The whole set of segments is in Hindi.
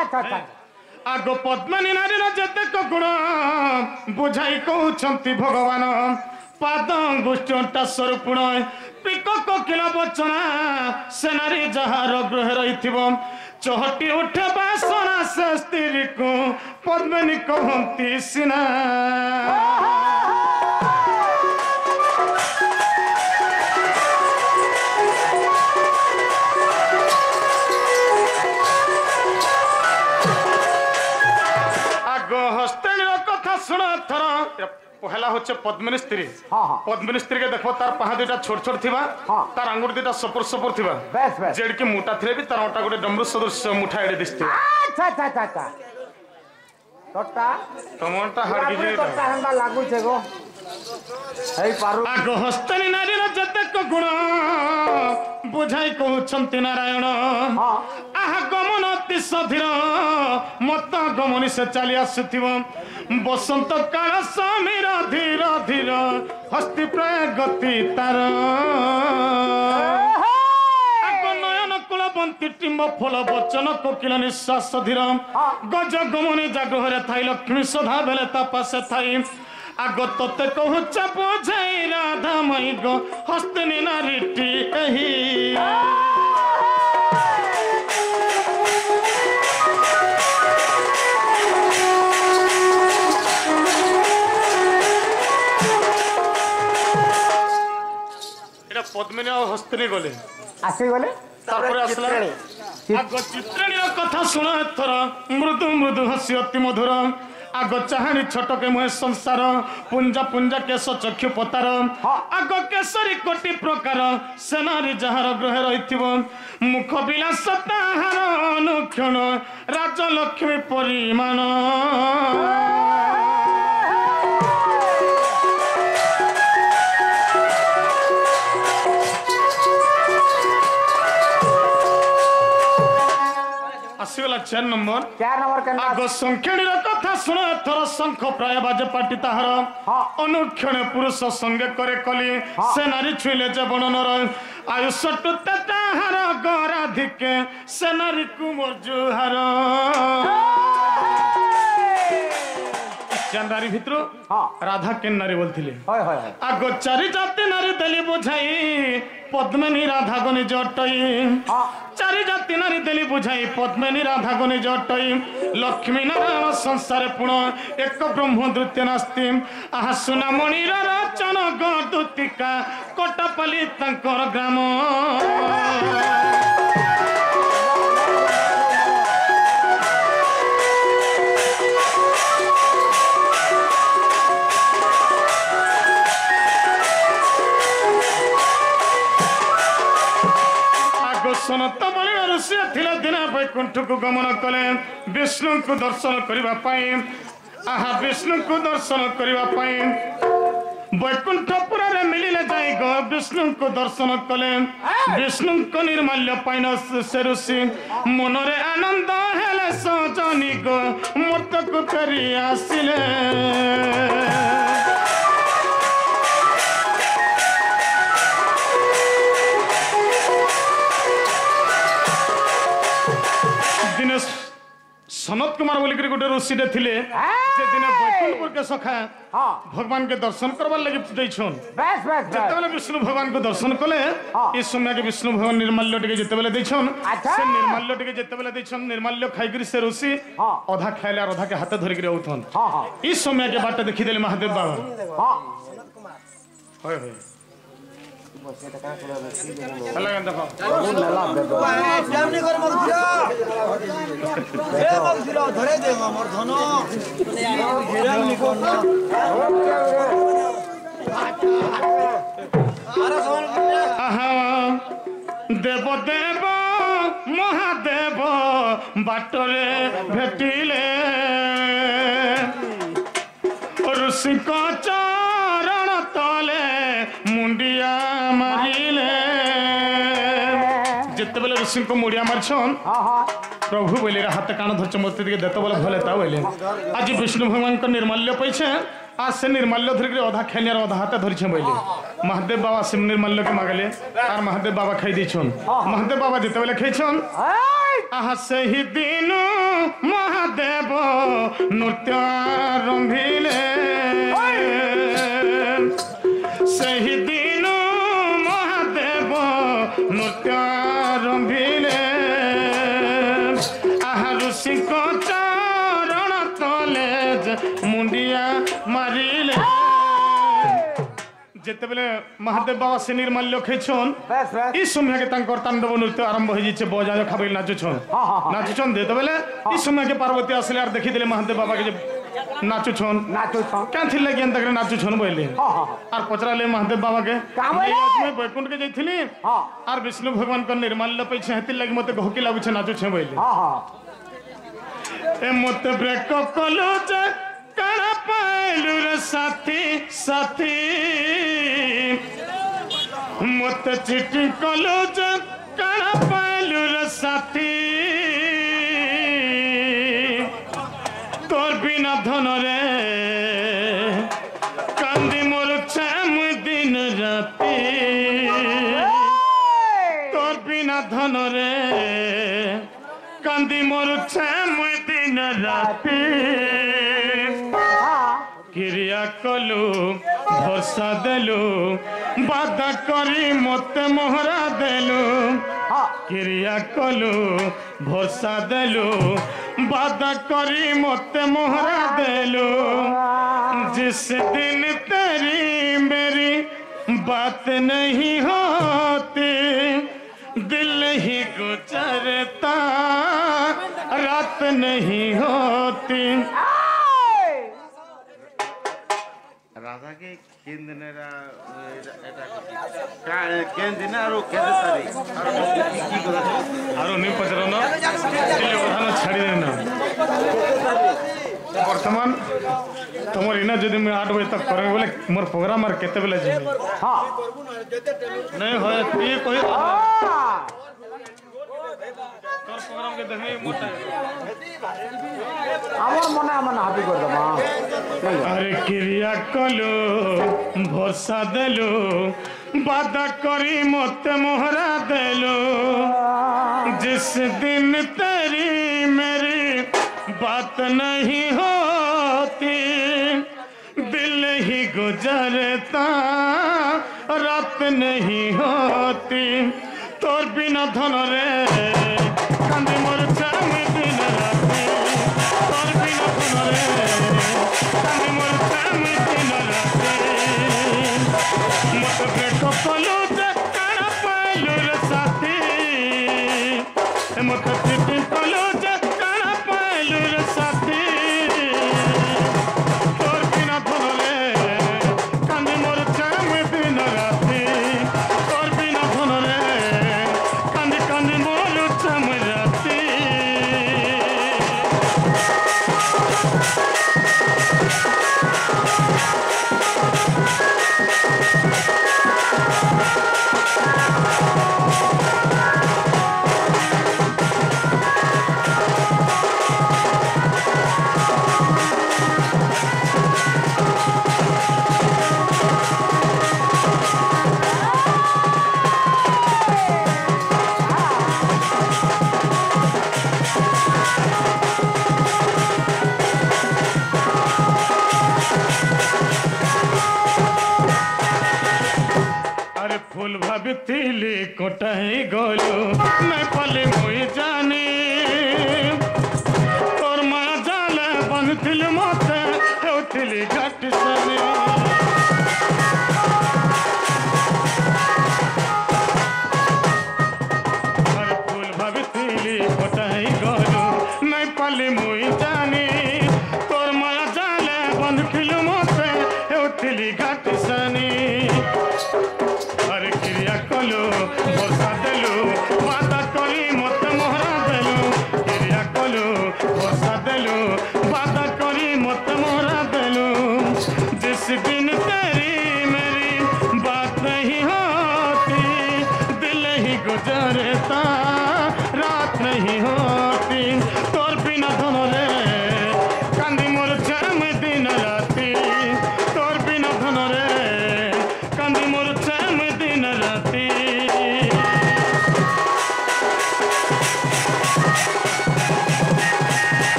अच्छा अच्छा अच्छा आगो पद्मिनी नारी जेतेक गुण बुझाई कहउछंती भगवान पाद अंगुष्ठटा स्वरूपुण पिक कोकिल बचना से नारी जहार गृह रही चहटी उठे बासना से स्त्री को पद्मिनी कहती सिना शुण थर पहला होचे पद्मिनी स्त्री पद्मिनी स्त्री के देखो तार पहा दुटा छोट छोट थिबा तार अंगुर दुटा सपर सपर थिबा बस बस जेड के मोटा थिले भी तार ओटा गोटे डमरू सदृश मुठा एडे दिसते अच्छा अच्छा अच्छा अच्छा तोटा टमाटा हाड़ गिजे तोटा हंदा लागू छे गो हेई पारु आगो हस्तनी नारी जतेक गुण बुझाई कहउछंती नारायण आहा गमन अति सधीर मत गमनी से चली आसुथिबो बसंत काल समीर धीर धीर हस्ती प्राय गति तार नयन कुलबंती टिम्ब फल बचन कोकिल निश्वास धीर गज गमनी जागृहरे थाई लक्ष्मी सदा बेले तापासे थाई आग तोते कहूच बुझाई राधा मई गो हस्तनी नारीटी एही पद्मिनी और हस्तनी गले आसी गले तारपरे असला आग चित्रणीय कथा सुना थर मृदु मृदु हसी अति मधुर आग चाहाणी छटके मुहे संसार पुंजा पुंजा केश चक्षु पतार आग केसरी कोटि प्रकार सेनारी जहार गृह रही मुख विलास ताहार अनुक्षण राजलक्ष्मी परिमाण आसीगला 4 नंबर आग संख्याणीर कथा शुण थर शंख प्राय बाजे पाटी ताहार अनुक्षण पुरुष संगे करे कली से नारी छुईले जे बननर आयुष टुते ताहार गराधिके से नारी कुमर जुहार नारी भितर राधा के नारी बोलथिले आग चारि जाति नारी देली बुझाई पद्मिनी राधा गनि जटई चारि जाति नारी देली बुझाई पद्मिनी राधा गनि जटई लक्ष्मी नारायण संसार पुण एक ब्रह्म द्वितीय नास्ति आहा सुना मणिर रचन गदुतिका कोटपली तंकर ग्राम सनत बलि ऋषि थिले दिन वैकुंठ को गमन कले विष्णु को दर्शन करिबा पाई आहा विष्णु को दर्शन करिबा पाई वैकुंठपुर रे मिलिले जाई गो विष्णु को दर्शन कले विष्णु को निर्माल्य पाइन से ऋषि मन रे आनंद हेले सजनी गो मूर्त को फेरी आसिले सनत कुमार बोलिक गोटे ऋषि थिले जे दिन वैकुंठपुर के सखा भगवान के दर्शन करबार लगे दैछन जेतेबेले विष्णु भगवान को दर्शन कले ई समय के विष्णु भगवान निर्माल्य टिके जेतेबेले दैछन से निर्माल्य टिके जेतेबेले दैछन निर्माल्य खाइकरी से ऋषि आधा खाइले आधा के हाथ धरि के रहउथन ई समय के बाट देखि देले महादेव बाबा होय होय अलग देखो धरे दे मोर धन देव देव महादेव बाटरे भेटिले ऋषि को चरण तले मुंडिया मारिले जिते बेले ऋषि को मुंडिया मारछन प्रभु बोले हाथ कान धरछ मत देत बोले भले ता बोले आज विष्णु भगवान को निर्माल्य पैछे आ से निर्माल्य धरिक अधा खेलियार अधा हाथ धरिछे बोले महादेव बाबा से निर्माल्य के मागले आर महादेव बाबा खाई दैछन महादेव बाबा जिते बेले खाइछन आहा से ही दिन नृत्य आरंभिले सही दिन महादेव नृत्य आरंभिले आहा ऋषि चरण तले मुंडिया मारिले जेते बेले महादेव बाबा से निर्माल्य खेछन बस बस ई समय के तांकर तांडव नृत्य आरंभ हो जिचे बजा खाबे नाचुछन नाचुछन दे बेले ई समय के पार्वती असले आर देखि देले महादेव बाबा के जे नाचुछन क्या थिल लगे अंत करे नाचुछन बोले आर पचराले महादेव बाबा के का बोले? मैं बैकुंठ के जइथिली आर विष्णु भगवान के निर्माल्य पैछे हेति लगे मते घोकी लागुछे नाचुछे बोले ए मते ब्रेक कलो जे काना पाइलु रे साथी साथी मत चिट्ठी कलो जे काना पाइलु रे साथी तोर बिना धन रे कांदी मोर छाम दिन राती तोर बिना धन रे कांदी मोर छाम दिन राती क्रिया कलु भरसा देलु बाधा करी मते मोहरा देलु क्रिया कलु भरसा देलु बाधा करी मते मोहरा देलु जिस दिन तेरी मेरी बात नहीं होती दिल ही गुजरता रात नहीं होती राधा के केंद्रनेरा এটা কেন দিন আর কেন তারিখ আর কি কথা আর নি পচরন দিলে প্রধান ছাড়ি দেন না বর্তমান তোমার ইনা যদি আমি 8 बजे तक करबे बोले मोर प्रोग्राम আর কেতে বেলা যাবে हां नहीं होय ये कोई তোর प्रोग्राम के देखबे मोटा আমার মনে আমার হাবি করে দেব अरे क्रिया कलो भरसा देलो बाधा करी मत मोहरा देलो जिस दिन तेरी मेरी बात नहीं होती दिल ही गुजरता रात नहीं होती तोर बिना धन रे कांदी मोर चाम दिन राती तोर बिना धन रे कांदी मोर चाम दिन राती मत ब्रेक कलो जे काना पाइलु रे साथी मत चिट्ठी कलो जे काना पाइलु रे साथी तोर बिना धन रे कांदी मोर चाम दिन राती तोर बिना धन रे कांदी कांदी मोर चाम राती अरे फूल भाभी कोटाई गलु मैं पले मुई जानी तोर माँ जाले बंधिल मते उठिली घाट सनी अरे फूल भाभी कोटाई गलु मैं पले मुई जानी तोर माँ जाले बंधिल मते उठिली घाट सनी अरे क्रिया कलु भरसा देलु बाधा करी मत मोहरा देलु क्रिया कलु भरसा देलु बाधा करी मत मोहरा देलु जिस दिन तेरी मेरी बात नहीं होती दिल ही गुजरता रात नहीं होती तोर बिना धन रे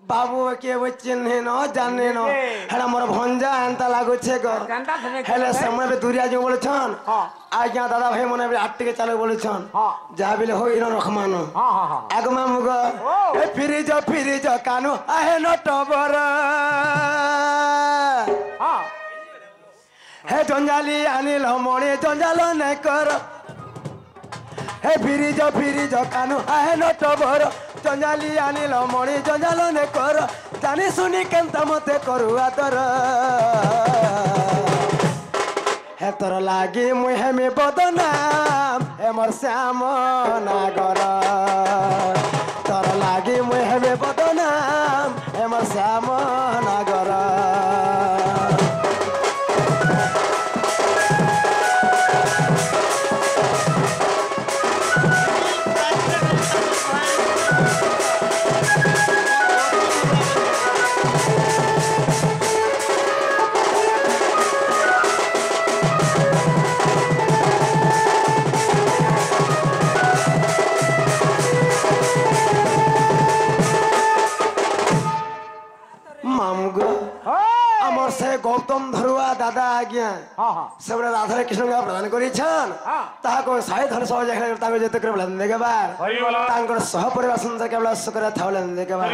बाबू के वो चिन्हे न जाने न हेला मोर भंजा एंता लागो छे ग हेले समय पे दूरिया जो बोले छन आज्ञा दादा भाई मने भी आट्टी के चाले बोले छन जा बिले होई न रखमानो आगमा मुग ए फिरी जो कानो आहे न टबर हे जंजाली अनिल मणि जंजाल न कर हे फिरी जो कानो आहे न टबर जंजाली अनिल मणि जंजाल न कर जानी सुनी केंता मते करू आदर हे तोर लागी मुई हेमी बदनाम हे मोर श्याम नागर तोर लागी मुई हेमी बदनाम हे मोर श्याम नागर गौतम धरुआ दादा आज्ञा सब राधा कृष्ण का प्रदान करिछन ताहा को साई धन सहज ताको जते कर प्रदान देके बार तांकर सह परिवार संसार केवल सुकर थावलन देके बार